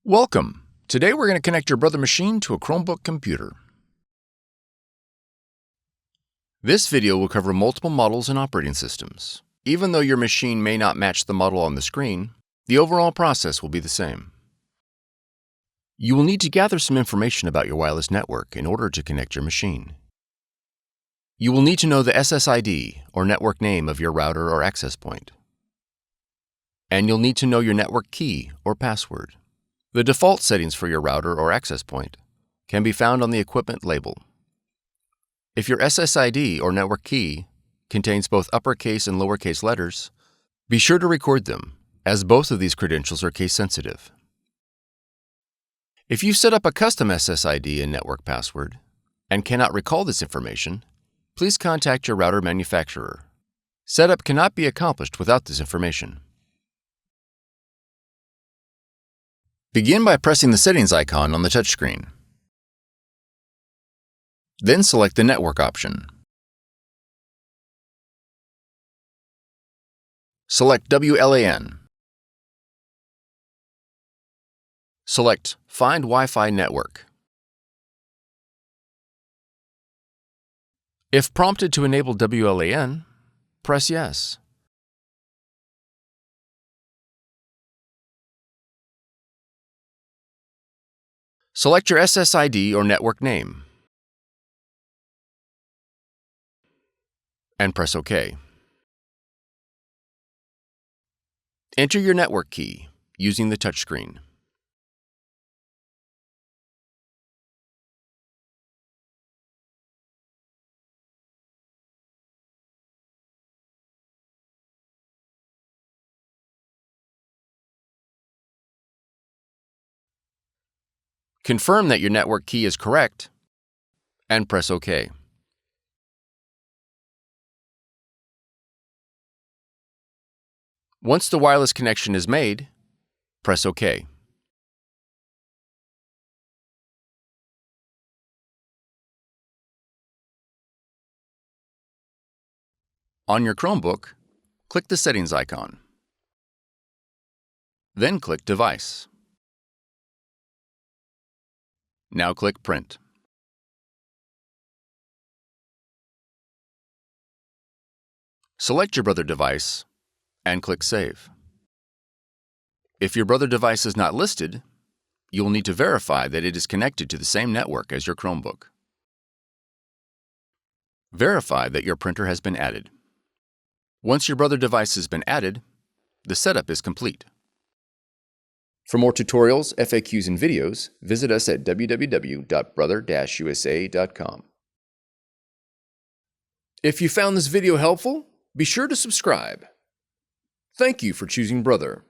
Welcome! Today we're going to connect your Brother machine to a Chromebook computer. This video will cover multiple models and operating systems. Even though your machine may not match the model on the screen, the overall process will be the same. You will need to gather some information about your wireless network in order to connect your machine. You will need to know the SSID, or network name, of your router or access point. And you'll need to know your network key or password. The default settings for your router or access point can be found on the equipment label. If your SSID or network key contains both uppercase and lowercase letters, be sure to record them, as both of these credentials are case sensitive. If you've set up a custom SSID and network password and cannot recall this information, please contact your router manufacturer. Setup cannot be accomplished without this information. Begin by pressing the settings icon on the touchscreen. Then select the network option. Select WLAN. Select Find Wi-Fi Network. If prompted to enable WLAN, press Yes. Select your SSID or network name and press OK. Enter your network key using the touchscreen. Confirm that your network key is correct and press OK. Once the wireless connection is made, press OK. On your Chromebook, click the settings icon. Then click Device. Now click Print. Select your Brother device and click Save. If your Brother device is not listed, you will need to verify that it is connected to the same network as your Chromebook. Verify that your printer has been added. Once your Brother device has been added, the setup is complete. For more tutorials, FAQs, and videos, visit us at www.brother-usa.com. If you found this video helpful, be sure to subscribe. Thank you for choosing Brother.